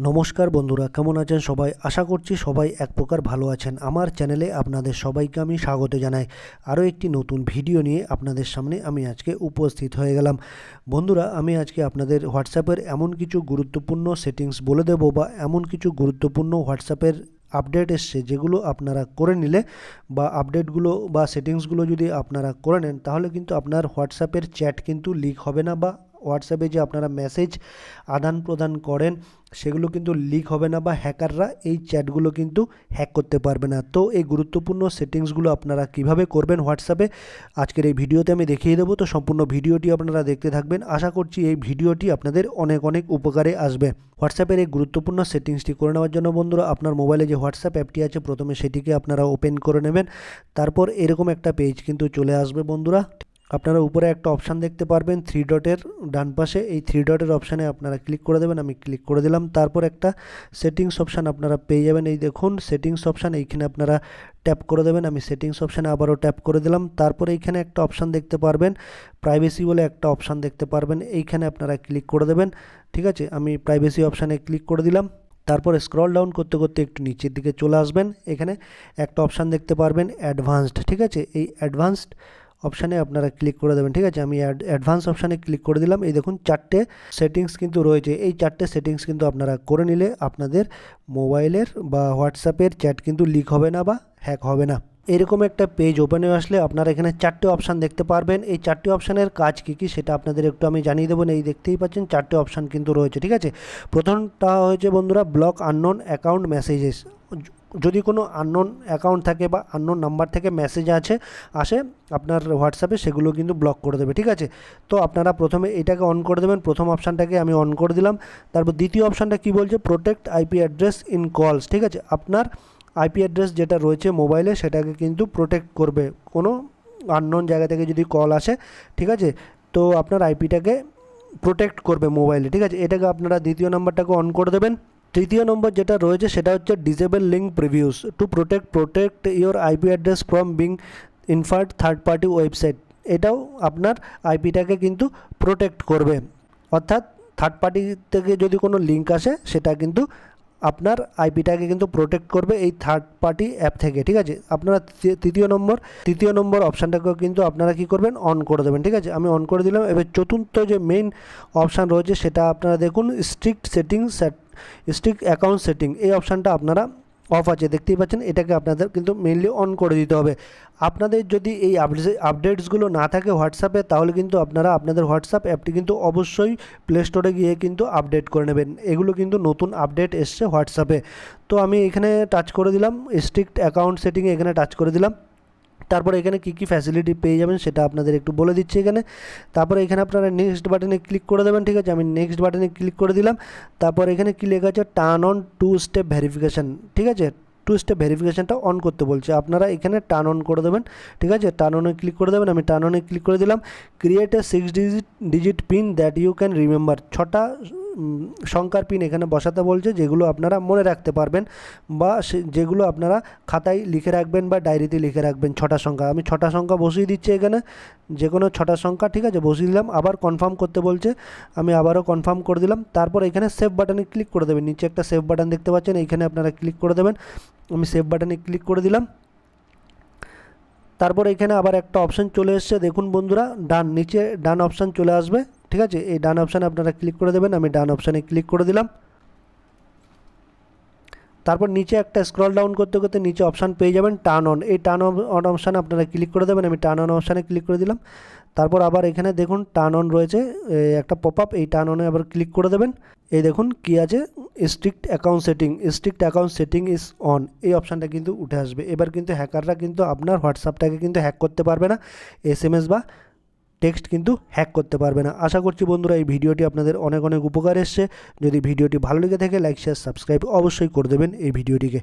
নমস্কার বন্ধুরা, কেমন আছেন সবাই? আশা করছি সবাই এক প্রকার ভালো আছেন। আমার চ্যানেলে আপনাদের সবাইকে আমি স্বাগত জানাই। আরও একটি নতুন ভিডিও নিয়ে আপনাদের সামনে আমি আজকে উপস্থিত হয়ে গেলাম। বন্ধুরা, আমি আজকে আপনাদের হোয়াটসঅ্যাপের এমন কিছু গুরুত্বপূর্ণ সেটিংস বলে দেব বা এমন কিছু গুরুত্বপূর্ণ হোয়াটসঅ্যাপের আপডেট এসছে যেগুলো আপনারা করে নিলে বা আপডেটগুলো বা সেটিংসগুলো যদি আপনারা করে নেন, তাহলে কিন্তু আপনার হোয়াটসঅ্যাপের চ্যাট কিন্তু লিক হবে না, বা হোয়াটসঅ্যাপে যে আপনারা মেসেজ আদান প্রদান করেন সেগুলো কিন্তু লিক হবে না, বা হ্যাকাররা এই চ্যাটগুলো কিন্তু হ্যাক করতে পারবে না। তো এই গুরুত্বপূর্ণ সেটিংসগুলো আপনারা কিভাবে করবেন হোয়াটসঅ্যাপে আজকের এই ভিডিওতে আমি দেখিয়ে দেবো। তো সম্পূর্ণ ভিডিওটি আপনারা দেখতে থাকবেন। আশা করছি এই ভিডিওটি আপনাদের অনেক অনেক উপকারে আসবে। হোয়াটসঅ্যাপের এই গুরুত্বপূর্ণ সেটিংসটি করে নেওয়ার জন্য বন্ধুরা, আপনার মোবাইলে যে হোয়াটসঅ্যাপ অ্যাপটি আছে প্রথমে সেটিকে আপনারা ওপেন করে নেবেন। তারপর এরকম একটা পেজ কিন্তু চলে আসবে বন্ধুরা। আপনারা উপরে একটা অপশান দেখতে পারবেন থ্রি ডটের ডান পাশে, এই থ্রি ডটের অপশানে আপনারা ক্লিক করে দেবেন। আমি ক্লিক করে দিলাম। তারপর একটা সেটিংস অপশান আপনারা পেয়ে যাবেন। এই দেখুন সেটিংস অপশান, এইখানে আপনারা ট্যাপ করে দেবেন। আমি সেটিংস অপশানে আবারও ট্যাপ করে দিলাম। তারপর এইখানে একটা অপশান দেখতে পারবেন প্রাইভেসি বলে একটা অপশান দেখতে পারবেন, এইখানে আপনারা ক্লিক করে দেবেন। ঠিক আছে, আমি প্রাইভেসি অপশানে ক্লিক করে দিলাম। তারপরে স্ক্রল ডাউন করতে করতে একটু নিচের দিকে চলে আসবেন। এখানে একটা অপশান দেখতে পারবেন অ্যাডভান্সড। ঠিক আছে, এই অ্যাডভান্সড অপশানে আপনারা ক্লিক করে দেবেন। ঠিক আছে, আমি অ্যাডভান্স অপশানে ক্লিক করে দিলাম। এই দেখুন চারটে সেটিংস কিন্তু রয়েছে। এই চারটে সেটিংস কিন্তু আপনারা করে নিলে আপনাদের মোবাইলের বা হোয়াটসঅ্যাপের চ্যাট কিন্তু লিক হবে না বা হ্যাক হবে না। এরকম একটা পেজ ওপেন হয়ে আসলে আপনারা এখানে চারটে অপশান দেখতে পারবেন। এই চারটে অপশানের কাজ কী কী সেটা আপনাদের একটু আমি জানিয়ে দেবো। এই দেখতেই পাচ্ছেন চারটে অপশান কিন্তু রয়েছে। ঠিক আছে, প্রথমটা হয়েছে বন্ধুরা ব্লক আননোন অ্যাকাউন্ট মেসেজেস। যদি কোনো আননোন অ্যাকাউন্ট থাকে বা আননোন নাম্বার থেকে মেসেজ আসে আপনার হোয়াটসঅ্যাপে, সেগুলো কিন্তু ব্লক করে দেবে। ঠিক আছে, তো আপনারা প্রথমে এটাকে অন করে দেবেন। প্রথম অপশানটাকে আমি অন করে দিলাম। তারপর দ্বিতীয় অপশানটা কী বলছে, প্রোটেক্ট আইপি অ্যাড্রেস ইন কলস। ঠিক আছে, আপনার আইপি অ্যাড্রেস যেটা রয়েছে মোবাইলে সেটাকে কিন্তু প্রোটেক্ট করবে কোনো আননোন জায়গা থেকে যদি কল আসে। ঠিক আছে, তো আপনার আইপিটাকে প্রোটেক্ট করবে মোবাইলে। ঠিক আছে, এটাকে আপনারা দ্বিতীয় নাম্বারটাকে অন করে দেবেন। তৃতীয় নম্বর যেটা রয়েছে সেটা হচ্ছে disable link previews to protect your IP address from being inferred third party website. এটাও আপনার আইপিটাকে কিন্তু প্রোটেক্ট করবে, অর্থাৎ থার্ড পার্টি থেকে যদি কোনো লিঙ্ক আসে সেটা কিন্তু আপনার আইপিটাকে কিন্তু প্রোটেক্ট করবে এই থার্ড পার্টি অ্যাপ থেকে। ঠিক আছে, আপনারা তৃতীয় নম্বর অপশানটাকেও কিন্তু আপনারা কী করবেন, অন করে দেবেন। ঠিক আছে, আমি অন করে দিলাম। এবার চতুর্থ যে মেইন অপশান রয়েছে সেটা আপনারা দেখুন স্ট্রিক্ট অ্যাকাউন্ট সেটিং। এই অপশানটা আপনারা অফ আছে, দেখতেই পাচ্ছেন। এটাকে আপনাদের কিন্তু মেইনলি অন করে দিতে হবে। আপনাদের যদি এই আপডেটসগুলো না থাকে হোয়াটসঅ্যাপে, তাহলে কিন্তু আপনারা আপনাদের হোয়াটসঅ্যাপ অ্যাপটি কিন্তু অবশ্যই প্লে স্টোরে গিয়ে কিন্তু আপডেট করে নেবেন। এগুলো কিন্তু নতুন আপডেট এসছে হোয়াটসঅ্যাপে। তো আমি এখানে টাচ করে দিলাম স্ট্রিক্ট অ্যাকাউন্ট সেটিংয়ে, এখানে টাচ করে দিলাম। তারপরে এখানে কী কী ফ্যাসিলিটি পেয়ে যাবেন সেটা আপনাদের একটু বলে দিচ্ছি এখানে। তারপরে এখানে আপনারা নেক্সট বাটনে ক্লিক করে দেবেন। ঠিক আছে, আমি নেক্সট বাটনে ক্লিক করে দিলাম। তারপর এখানে কী লেখা আছে, turn on two step verification. ঠিক আছে, টু স্টেপ ভেরিফিকেশানটা অন করতে বলছে, আপনারা এখানে টার্ন অন করে দেবেন। ঠিক আছে, টার্ন অনে ক্লিক করে দেবেন। আমি টার্ন অনে ক্লিক করে দিলাম। Create a 6 digit pin that you can remember. 6টা সংখ্যার পিন এখানে বসাতে বলছে, যেগুলো আপনারা মনে রাখতে পারবেন বা যেগুলো আপনারা খাতায় লিখে রাখবেন বা ডায়েরিতে লিখে রাখবেন। 6টা সংখ্যা, আমি 6টা সংখ্যা বসিয়ে দিচ্ছি এখানে, যে কোনো 6টা সংখ্যা। ঠিক আছে, বসিয়ে দিলাম। আবার কনফার্ম করতে বলছে, আমি আবারও কনফার্ম করে দিলাম। তারপর এখানে সেভ বাটনে ক্লিক করে দেবেন। নিচে একটা সেভ বাটন দেখতে পাচ্ছেন, এইখানে আপনারা ক্লিক করে দেবেন। আমি সেভ বাটনে ক্লিক করে দিলাম। তারপর এখানে আবার একটা অপশান চলে এসছে, দেখুন বন্ধুরা, নিচে ডান অপশান চলে আসবে। ঠিক আছে, এই ডান অপশানে আপনারা ক্লিক করে দেবেন। আমি ডান অপশানে ক্লিক করে দিলাম। তারপর নিচে একটা স্ক্রল ডাউন করতে করতে নিচে অপশান পেয়ে যাবেন টার্ন অন। এই টার্ন অন অপশানে আপনারা ক্লিক করে দেবেন। আমি টার্ন অন অপশানে ক্লিক করে দিলাম। তারপর আবার এখানে দেখুন টার্ন অন রয়েছে একটা পপ আপ, এই টার্ন অনে আবার ক্লিক করে দেবেন। এই দেখুন কি আছে, strict account setting is on. এই অপশানটা কিন্তু উঠে আসবে। এবার কিন্তু হ্যাকাররা কিন্তু আপনার হোয়াটসঅ্যাপটাকে কিন্তু হ্যাক করতে পারবে না, এসএমএস বা টেক্সট কিন্তু হ্যাক করতে পারবে না। আশা করছি বন্ধুরা এই ভিডিওটি আপনাদের অনেক অনেক উপকার এসছে। যদি ভিডিওটি ভালো লেগে থাকে লাইক শেয়ার সাবস্ক্রাইব অবশ্যই করে দেবেন এই ভিডিওটিকে।